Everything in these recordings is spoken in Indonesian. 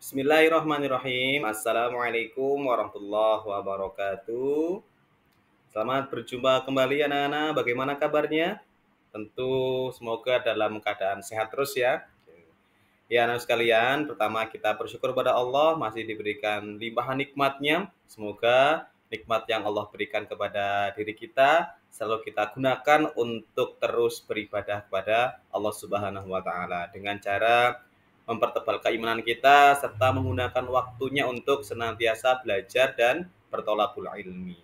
Bismillahirrahmanirrahim. Assalamualaikum warahmatullahi wabarakatuh. Selamat berjumpa kembali anak-anak. Bagaimana kabarnya? Tentu semoga dalam keadaan sehat terus ya. Ya anak sekalian, pertama kita bersyukur pada Allah masih diberikan limpahan nikmatnya. Semoga nikmat yang Allah berikan kepada diri kita selalu kita gunakan untuk terus beribadah kepada Allah Subhanahu wa taala dengan cara mempertebal keimanan kita serta menggunakan waktunya untuk senantiasa belajar dan bertolabul ilmi.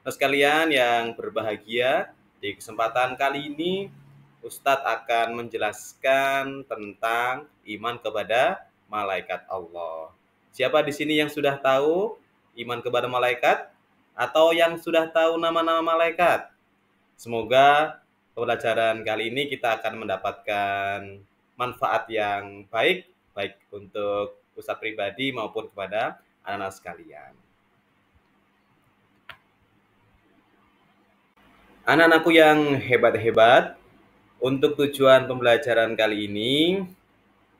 Nah, sekalian yang berbahagia, di kesempatan kali ini Ustadz akan menjelaskan tentang iman kepada malaikat Allah. Siapa di sini yang sudah tahu iman kepada malaikat atau yang sudah tahu nama-nama malaikat? Semoga pelajaran kali ini kita akan mendapatkan manfaat yang baik, baik untuk Ustadz pribadi maupun kepada anak-anak sekalian. Anak-anakku yang hebat-hebat, untuk tujuan pembelajaran kali ini,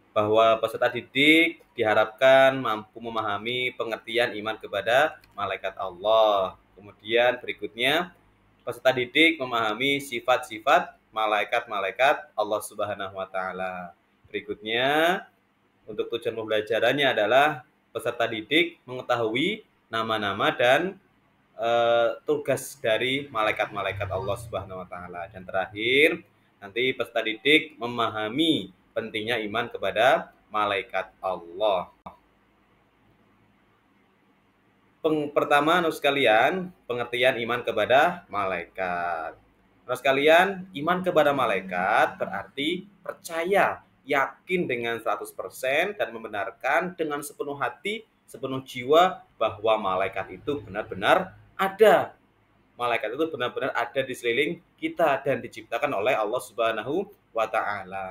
bahwa peserta didik diharapkan mampu memahami pengertian iman kepada malaikat Allah. Kemudian berikutnya, peserta didik memahami sifat-sifat malaikat-malaikat Allah Subhanahu wa taala. Berikutnya, untuk tujuan pembelajarannya adalah peserta didik mengetahui nama-nama dan tugas dari malaikat-malaikat Allah Subhanahu wa taala. Dan terakhir, nanti peserta didik memahami pentingnya iman kepada malaikat Allah. Pertama, sekalian, pengertian iman kepada malaikat. Sekalian, iman kepada malaikat berarti percaya, yakin dengan 100% dan membenarkan dengan sepenuh hati, sepenuh jiwa bahwa malaikat itu benar-benar ada. Malaikat itu benar-benar ada di sekeliling kita dan diciptakan oleh Allah Subhanahu wa taala.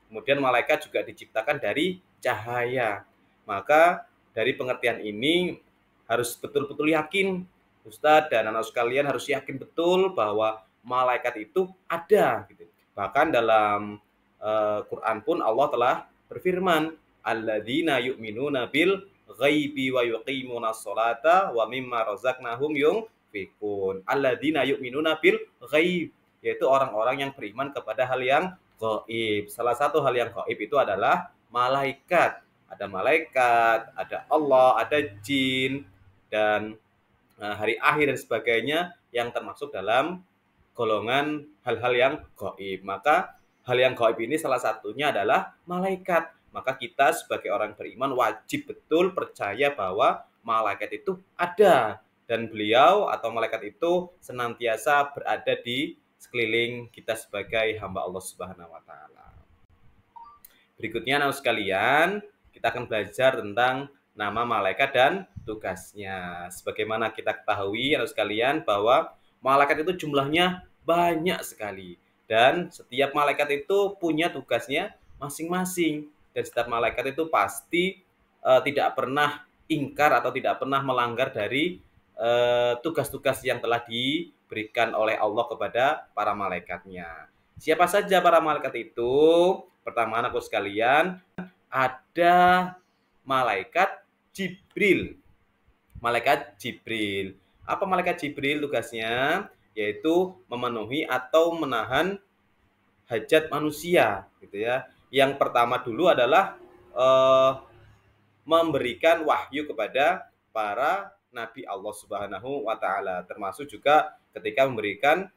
Kemudian malaikat juga diciptakan dari cahaya. Maka dari pengertian ini harus betul-betul yakin, Ustadz dan anak sekalian harus yakin betul bahwa malaikat itu ada gitu. Bahkan dalam Quran pun Allah telah berfirman, alladzina yu'minuna bil ghaibi wa yuqimunas sholata wa mimma razaqnahum yunfiqun. Alladzina yu'minuna bil ghaib, yaitu orang-orang yang beriman kepada hal yang gaib. Salah satu hal yang gaib itu adalah malaikat. Ada malaikat, ada Allah, ada jin, dan hari akhir dan sebagainya yang termasuk dalam golongan hal-hal yang gaib. Maka hal yang gaib ini salah satunya adalah malaikat. Maka kita sebagai orang beriman wajib betul percaya bahwa malaikat itu ada dan beliau atau malaikat itu senantiasa berada di sekeliling kita sebagai hamba Allah Subhanahu wa taala. Berikutnya anak sekalian, kita akan belajar tentang nama malaikat dan tugasnya. Sebagaimana kita ketahui anak sekalian bahwa malaikat itu jumlahnya banyak sekali dan setiap malaikat itu punya tugasnya masing-masing. Dan setiap malaikat itu pasti tidak pernah ingkar atau tidak pernah melanggar dari tugas-tugas yang telah diberikan oleh Allah kepada para malaikatnya. Siapa saja para malaikat itu? Pertama anakku sekalian, ada malaikat Jibril. Malaikat Jibril. Apa malaikat Jibril tugasnya? Yaitu memenuhi atau menahan hajat manusia, gitu ya. Yang pertama dulu adalah memberikan wahyu kepada para nabi Allah Subhanahu wa taala, termasuk juga ketika memberikan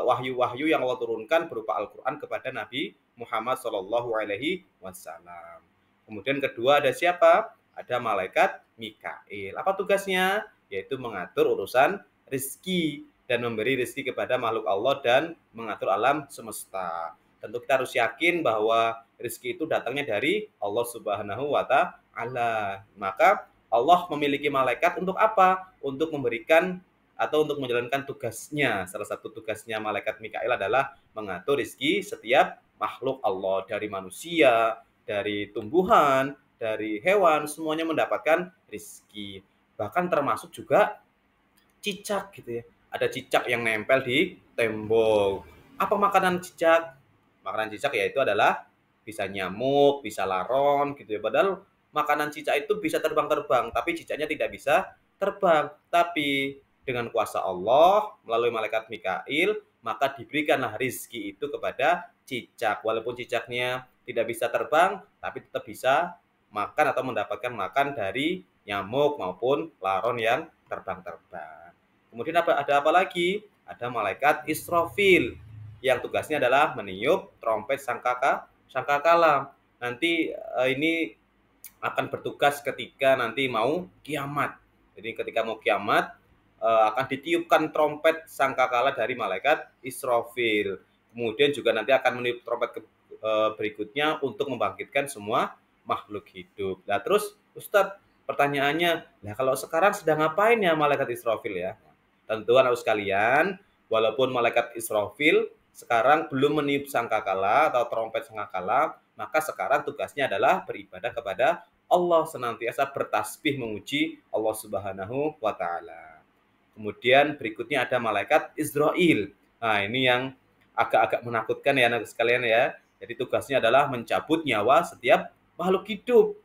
wahyu-wahyu yang Allah turunkan berupa Al-Qur'an kepada Nabi Muhammad sallallahu alaihi wasallam. Kemudian kedua ada siapa? Ada malaikat Mikail. Apa tugasnya? Yaitu mengatur urusan rezeki dan memberi rezeki kepada makhluk Allah dan mengatur alam semesta. Tentu kita harus yakin bahwa rezeki itu datangnya dari Allah Subhanahu wa taala. Maka Allah memiliki malaikat untuk apa? Untuk memberikan atau untuk menjalankan tugasnya. Salah satu tugasnya malaikat Mikail adalah mengatur rezeki setiap makhluk Allah, dari manusia, dari tumbuhan, dari hewan, semuanya mendapatkan rezeki. Bahkan termasuk juga cicak gitu ya. Ada cicak yang nempel di tembok. Apa makanan cicak? Makanan cicak yaitu adalah bisa nyamuk, bisa laron gitu ya. Padahal makanan cicak itu bisa terbang-terbang, tapi cicaknya tidak bisa terbang. Tapi dengan kuasa Allah melalui malaikat Mikail, maka diberikanlah rizki itu kepada cicak. Walaupun cicaknya tidak bisa terbang, tapi tetap bisa makan atau mendapatkan makan dari nyamuk maupun laron yang terbang-terbang. Kemudian ada apa lagi? Ada malaikat Israfil yang tugasnya adalah meniup trompet sangkakala. Nanti ini akan bertugas ketika nanti mau kiamat. Jadi ketika mau kiamat akan ditiupkan trompet sangkakala dari malaikat Israfil. Kemudian juga nanti akan meniup trompet berikutnya untuk membangkitkan semua makhluk hidup. Nah, terus Ustadz, pertanyaannya, nah kalau sekarang sedang ngapain ya malaikat Israfil ya? Tentu anak sekalian, walaupun malaikat Israfil sekarang belum meniup sangkakala atau trompet sangkakala, maka sekarang tugasnya adalah beribadah kepada Allah, senantiasa bertasbih memuji Allah Subhanahu wa taala. Kemudian berikutnya ada malaikat Israel. Nah, ini yang agak-agak menakutkan ya anak sekalian ya. Jadi tugasnya adalah mencabut nyawa setiap makhluk hidup,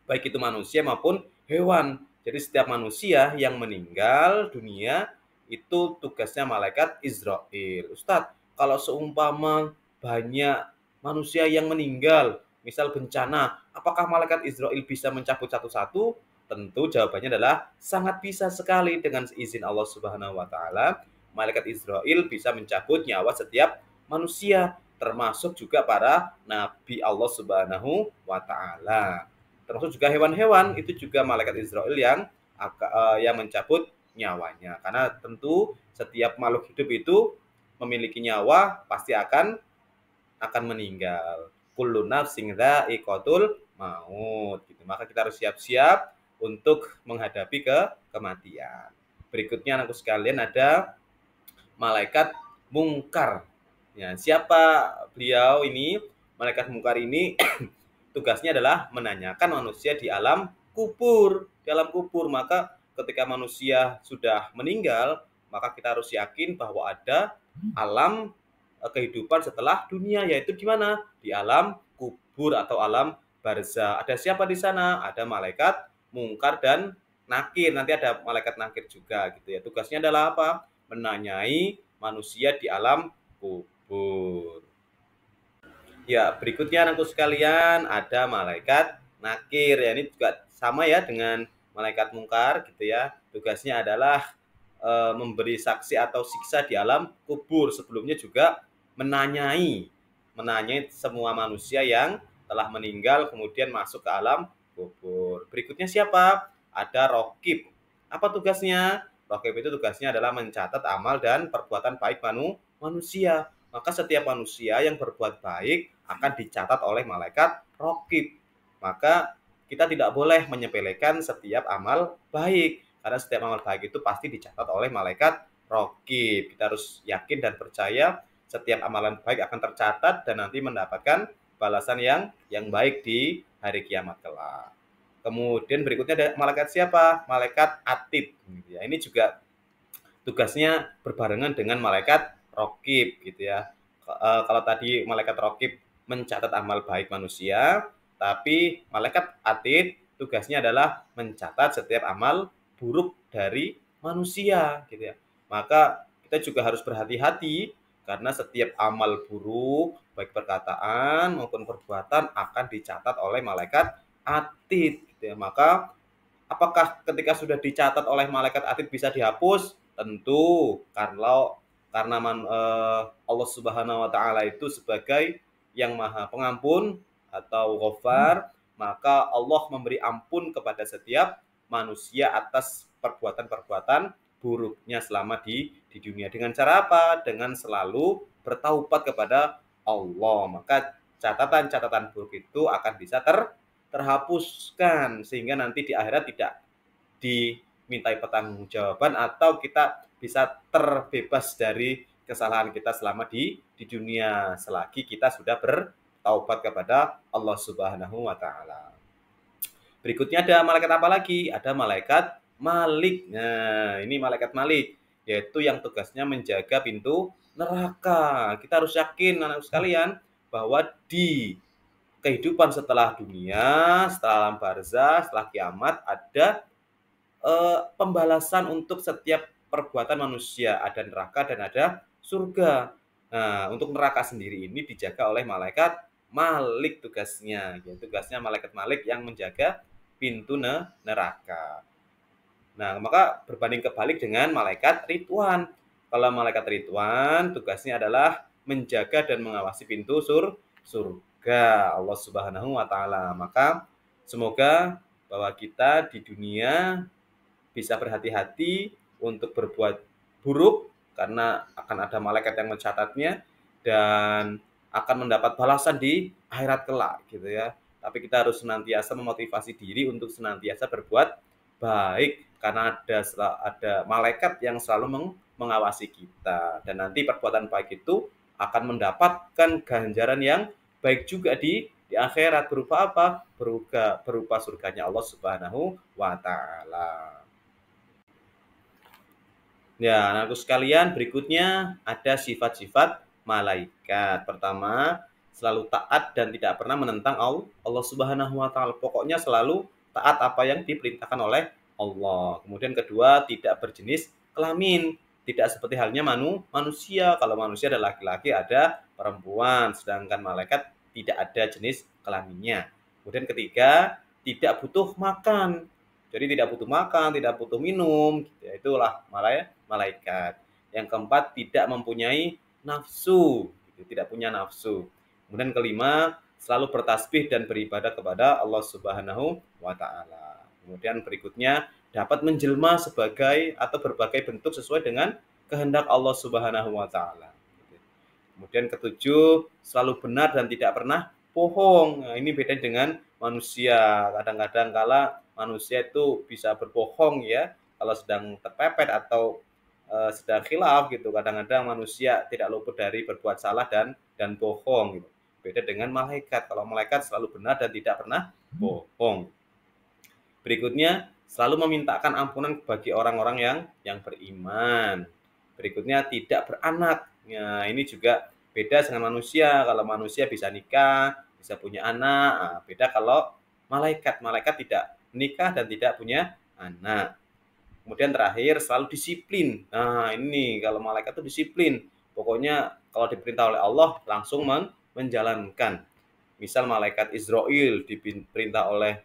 baik itu manusia maupun hewan. Jadi setiap manusia yang meninggal dunia itu tugasnya malaikat Israel. Ustadz, kalau seumpama banyak manusia yang meninggal, misal bencana, apakah malaikat Israel bisa mencabut satu-satu? Tentu jawabannya adalah sangat bisa sekali. Dengan izin Allah Subhanahu wa taala. Malaikat Israel bisa mencabut nyawa setiap manusia, termasuk juga para nabi Allah Subhanahu wa taala. Termasuk juga hewan-hewan, itu juga malaikat Israel yang mencabut nyawanya. Karena tentu setiap makhluk hidup itu memiliki nyawa, pasti akan meninggal. Kullu nafsin dha'iqatul maut gitu. Maka kita harus siap-siap untuk menghadapi kematian. Berikutnya anakku sekalian ada malaikat mungkar. Ya, siapa beliau ini? Malaikat mungkar ini tugasnya adalah menanyakan manusia di alam kubur. Di alam kubur, maka ketika manusia sudah meninggal, maka kita harus yakin bahwa ada alam kehidupan setelah dunia, yaitu di mana? Di alam kubur atau alam barzah. Ada siapa di sana? Ada malaikat mungkar dan nakir. Nanti ada malaikat nakir juga gitu ya. Tugasnya adalah apa? Menanyai manusia di alam kubur. Ya, berikutnya anakku sekalian ada malaikat nakir. Ya, ini juga sama ya dengan malaikat mungkar gitu ya. Tugasnya adalah memberi saksi atau siksa di alam kubur. Sebelumnya juga menanyai semua manusia yang telah meninggal kemudian masuk ke alam kubur. Berikutnya siapa? Ada rokib. Apa tugasnya? Rokib itu tugasnya adalah mencatat amal dan perbuatan baik manusia. Maka setiap manusia yang berbuat baik akan dicatat oleh malaikat rokib. Maka kita tidak boleh menyepelekan setiap amal baik, karena setiap amal baik itu pasti dicatat oleh malaikat rokib. Kita harus yakin dan percaya setiap amalan baik akan tercatat dan nanti mendapatkan balasan yang baik di hari kiamat kelak. Kemudian berikutnya ada malaikat siapa? Malaikat atid. Ini juga tugasnya berbarengan dengan malaikat rokib gitu ya. Kalau tadi malaikat rokib mencatat amal baik manusia, tapi malaikat atid tugasnya adalah mencatat setiap amal buruk dari manusia gitu ya. Maka kita juga harus berhati-hati karena setiap amal buruk baik perkataan maupun perbuatan akan dicatat oleh malaikat atid gitu ya. Maka apakah ketika sudah dicatat oleh malaikat atid bisa dihapus? Tentu, karena Allah Subhanahu wa taala itu sebagai yang Maha Pengampun atau Ghafar, maka Allah memberi ampun kepada setiap manusia atas perbuatan-perbuatan buruknya selama di dunia. Dengan cara apa? Dengan selalu bertaubat kepada Allah. Maka catatan-catatan buruk itu akan bisa terhapuskan sehingga nanti di akhirat tidak dimintai pertanggungjawaban atau kita bisa terbebas dari kesalahan kita selama di dunia selagi kita sudah bertaubat kepada Allah Subhanahu wa taala. Berikutnya ada malaikat apa lagi? Ada malaikat Malik. Nah, ini malaikat Malik yaitu yang tugasnya menjaga pintu neraka. Kita harus yakin anak sekalian bahwa di kehidupan setelah dunia, setelah alam barzakh, setelah kiamat ada pembalasan untuk setiap perbuatan manusia, ada neraka dan ada surga. Nah, untuk neraka sendiri ini dijaga oleh malaikat Malik tugasnya. Ya, tugasnya malaikat Malik yang menjaga pintu neraka. Nah, maka berbanding kebalik dengan malaikat Ridwan. Kalau malaikat Ridwan tugasnya adalah menjaga dan mengawasi pintu surga Allah Subhanahu wa taala. Maka semoga bahwa kita di dunia bisa berhati-hati untuk berbuat buruk karena akan ada malaikat yang mencatatnya dan akan mendapat balasan di akhirat kelak gitu ya. Tapi kita harus senantiasa memotivasi diri untuk senantiasa berbuat baik karena ada malaikat yang selalu mengawasi kita dan nanti perbuatan baik itu akan mendapatkan ganjaran yang baik juga di akhirat berupa apa? Berupa surganya Allah Subhanahu wa taala. Ya, anakku sekalian, berikutnya ada sifat-sifat malaikat. Pertama, selalu taat dan tidak pernah menentang Allah Subhanahu wa taala. Pokoknya selalu taat apa yang diperintahkan oleh Allah. Kemudian kedua, tidak berjenis kelamin. Tidak seperti halnya manusia. Kalau manusia ada laki-laki, ada perempuan, sedangkan malaikat tidak ada jenis kelaminnya. Kemudian ketiga, tidak butuh makan. Jadi tidak butuh makan, tidak butuh minum, gitu. Itulah malaikat. Yang keempat, tidak mempunyai nafsu, gitu. Tidak punya nafsu. Kemudian kelima, selalu bertasbih dan beribadah kepada Allah Subhanahu wa taala. Kemudian berikutnya, dapat menjelma sebagai atau berbagai bentuk sesuai dengan kehendak Allah Subhanahu wa taala. Kemudian ketujuh, selalu benar dan tidak pernah bohong. Nah, ini beda dengan manusia. Kadang-kadang kala manusia itu bisa berbohong ya, kalau sedang terpepet atau sedang khilaf gitu. Kadang-kadang manusia tidak luput dari berbuat salah dan bohong gitu. Beda dengan malaikat. Kalau malaikat selalu benar dan tidak pernah bohong. Berikutnya, selalu memintakan ampunan bagi orang-orang yang beriman. Berikutnya, tidak beranak. Nah, ini juga beda dengan manusia. Kalau manusia bisa nikah, bisa punya anak. Nah, beda kalau malaikat. Malaikat tidak menikah dan tidak punya anak. Kemudian terakhir, selalu disiplin. Nah, ini kalau malaikat itu disiplin. Pokoknya kalau diperintah oleh Allah, langsung menjalankan. Misal malaikat Israel diperintah oleh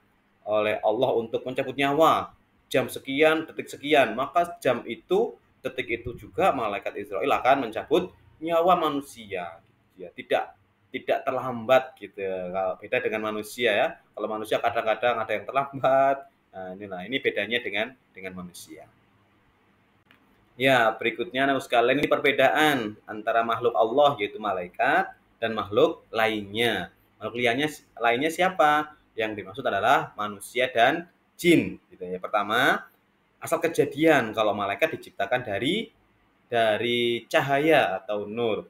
Allah untuk mencabut nyawa jam sekian, detik sekian, maka jam itu, detik itu juga malaikat Israel akan mencabut nyawa manusia. Ya, tidak terlambat gitu. Kalau beda dengan manusia ya. Kalau manusia kadang-kadang ada yang terlambat. Nah, ini bedanya dengan manusia. Ya, berikutnya anak sekalian, ini perbedaan antara makhluk Allah yaitu malaikat dan makhluk lainnya. Makhluk lainnya siapa? Yang dimaksud adalah manusia dan jin gitu ya. Pertama, asal kejadian kalau malaikat diciptakan dari cahaya atau nur.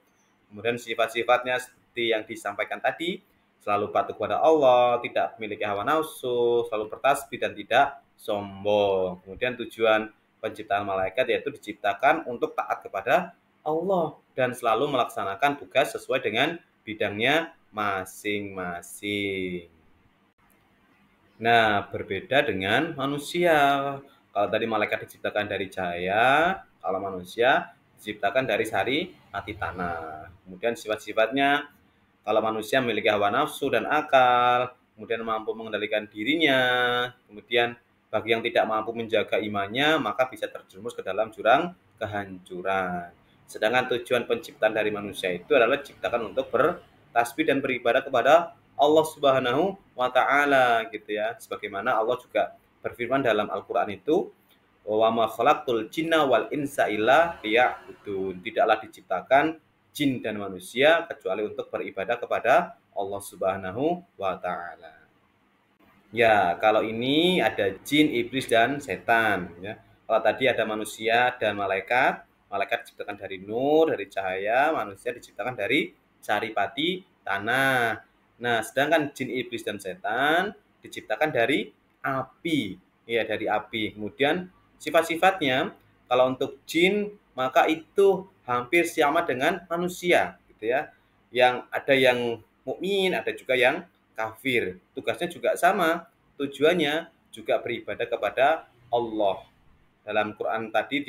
Kemudian sifat-sifatnya seperti yang disampaikan tadi, selalu patuh kepada Allah, tidak memiliki hawa nafsu, selalu bertasbih dan tidak sombong. Kemudian tujuan penciptaan malaikat yaitu diciptakan untuk taat kepada Allah dan selalu melaksanakan tugas sesuai dengan bidangnya masing-masing. Nah, berbeda dengan manusia. Kalau tadi malaikat diciptakan dari cahaya, kalau manusia diciptakan dari sari mati tanah. Kemudian sifat-sifatnya, kalau manusia memiliki hawa nafsu dan akal, kemudian mampu mengendalikan dirinya, kemudian bagi yang tidak mampu menjaga imannya, maka bisa terjerumus ke dalam jurang kehancuran. Sedangkan tujuan penciptaan dari manusia itu adalah diciptakan untuk bertasbih dan beribadah kepada Allah Subhanahu wa taala gitu ya. Sebagaimana Allah juga berfirman dalam Al-Qur'an itu, wa ma khalaqtul jinna wal insa illa liya'budun. Tidaklah diciptakan jin dan manusia kecuali untuk beribadah kepada Allah Subhanahu wa taala. Ya, kalau ini ada jin, iblis dan setan ya. Kalau tadi ada manusia dan malaikat, malaikat diciptakan dari nur, dari cahaya, manusia diciptakan dari saripati tanah. Nah, sedangkan jin, iblis dan setan diciptakan dari api. Ya, dari api. Kemudian sifat-sifatnya kalau untuk jin maka itu hampir sama dengan manusia gitu ya. Yang ada yang mukmin, ada juga yang kafir. Tugasnya juga sama, tujuannya juga beribadah kepada Allah. Dalam Quran tadi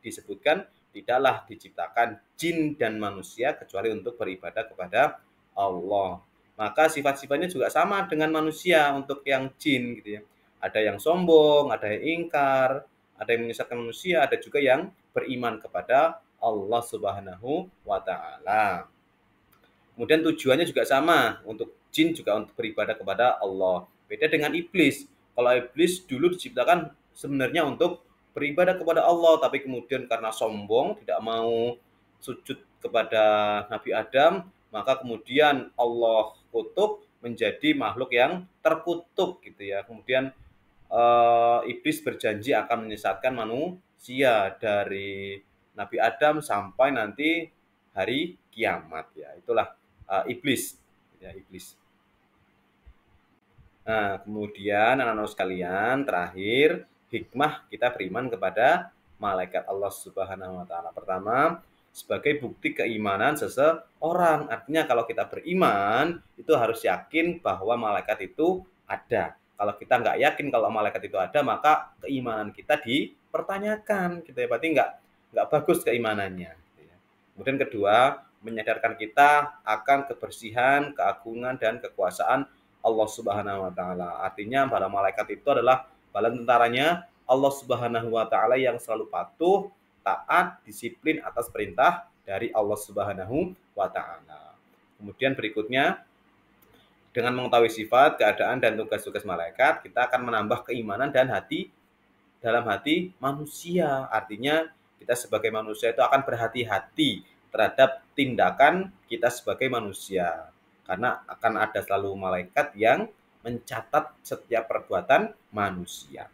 disebutkan, tidaklah diciptakan jin dan manusia kecuali untuk beribadah kepada Allah. Maka sifat-sifatnya juga sama dengan manusia untuk yang jin gitu ya. Ada yang sombong, ada yang ingkar, ada yang menyesatkan manusia, ada juga yang beriman kepada Allah Subhanahu wa taala. Kemudian tujuannya juga sama, untuk jin juga untuk beribadah kepada Allah. Beda dengan iblis. Kalau iblis dulu diciptakan sebenarnya untuk beribadah kepada Allah, tapi kemudian karena sombong, tidak mau sujud kepada Nabi Adam, maka kemudian Allah kutuk menjadi makhluk yang terkutuk gitu ya. Kemudian iblis berjanji akan menyesatkan manusia dari Nabi Adam sampai nanti hari kiamat ya. Itulah iblis ya, iblis. Nah, kemudian anak-anak sekalian, terakhir hikmah kita beriman kepada malaikat Allah Subhanahu wa taala. Pertama, sebagai bukti keimanan seseorang. Artinya kalau kita beriman, itu harus yakin bahwa malaikat itu ada. Kalau kita nggak yakin kalau malaikat itu ada, maka keimanan kita dipertanyakan. Gitu ya. Berarti nggak bagus keimanannya. Gitu ya. Kemudian kedua, menyadarkan kita akan kebersihan, keagungan, dan kekuasaan Allah Subhanahu wa taala. Artinya para malaikat itu adalah bala tentaranya Allah Subhanahu wa taala yang selalu patuh, taat, disiplin atas perintah dari Allah Subhanahu wa taala. Kemudian berikutnya, dengan mengetahui sifat, keadaan, dan tugas-tugas malaikat, kita akan menambah keimanan dan dalam hati manusia. Artinya kita sebagai manusia itu akan berhati-hati terhadap tindakan kita sebagai manusia. Karena akan ada selalu malaikat yang mencatat setiap perbuatan manusia.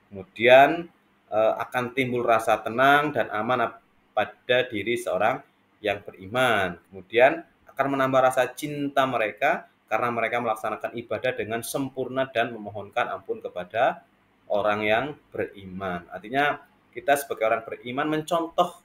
Kemudian akan timbul rasa tenang dan aman pada diri seorang yang beriman. Kemudian akan menambah rasa cinta mereka karena mereka melaksanakan ibadah dengan sempurna dan memohonkan ampun kepada orang yang beriman. Artinya kita sebagai orang beriman mencontoh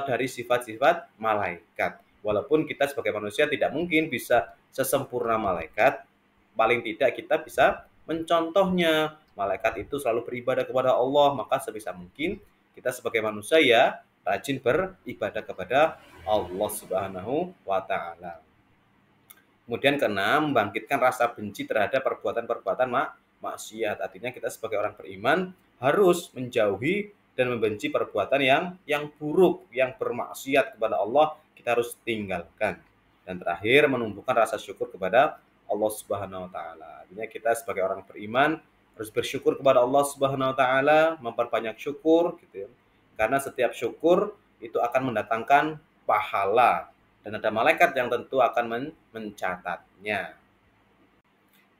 dari sifat-sifat malaikat. Walaupun kita sebagai manusia tidak mungkin bisa sesempurna malaikat, paling tidak kita bisa mencontohnya. Malaikat itu selalu beribadah kepada Allah, maka sebisa mungkin kita sebagai manusia ya rajin beribadah kepada Allah Subhanahu wa taala. Kemudian keenam, membangkitkan rasa benci terhadap perbuatan-perbuatan maksiat. Artinya kita sebagai orang beriman harus menjauhi dan membenci perbuatan yang buruk, yang bermaksiat kepada Allah, kita harus tinggalkan. Dan terakhir, menumbuhkan rasa syukur kepada Allah Subhanahu wa taala. Artinya kita sebagai orang beriman harus bersyukur kepada Allah Subhanahu wa taala, memperbanyak syukur gitu ya. Karena setiap syukur itu akan mendatangkan pahala dan ada malaikat yang tentu akan mencatatnya.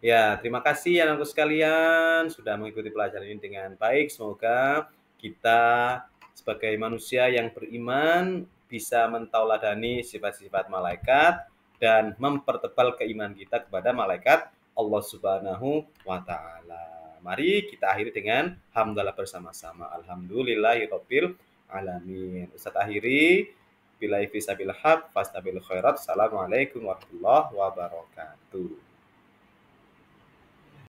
Ya, terima kasih anak-anakku sekalian sudah mengikuti pelajaran ini dengan baik. Semoga kita sebagai manusia yang beriman bisa mentauladani sifat-sifat malaikat dan mempertebal keimanan kita kepada malaikat Allah Subhanahu wa taala. Mari kita akhiri dengan hamdalah bersama-sama. Alhamdulillahirabbil alamin. Ustaz akhiri billahi fisabilillah haq fastabil khairat. Assalamualaikum warahmatullahi wabarakatuh.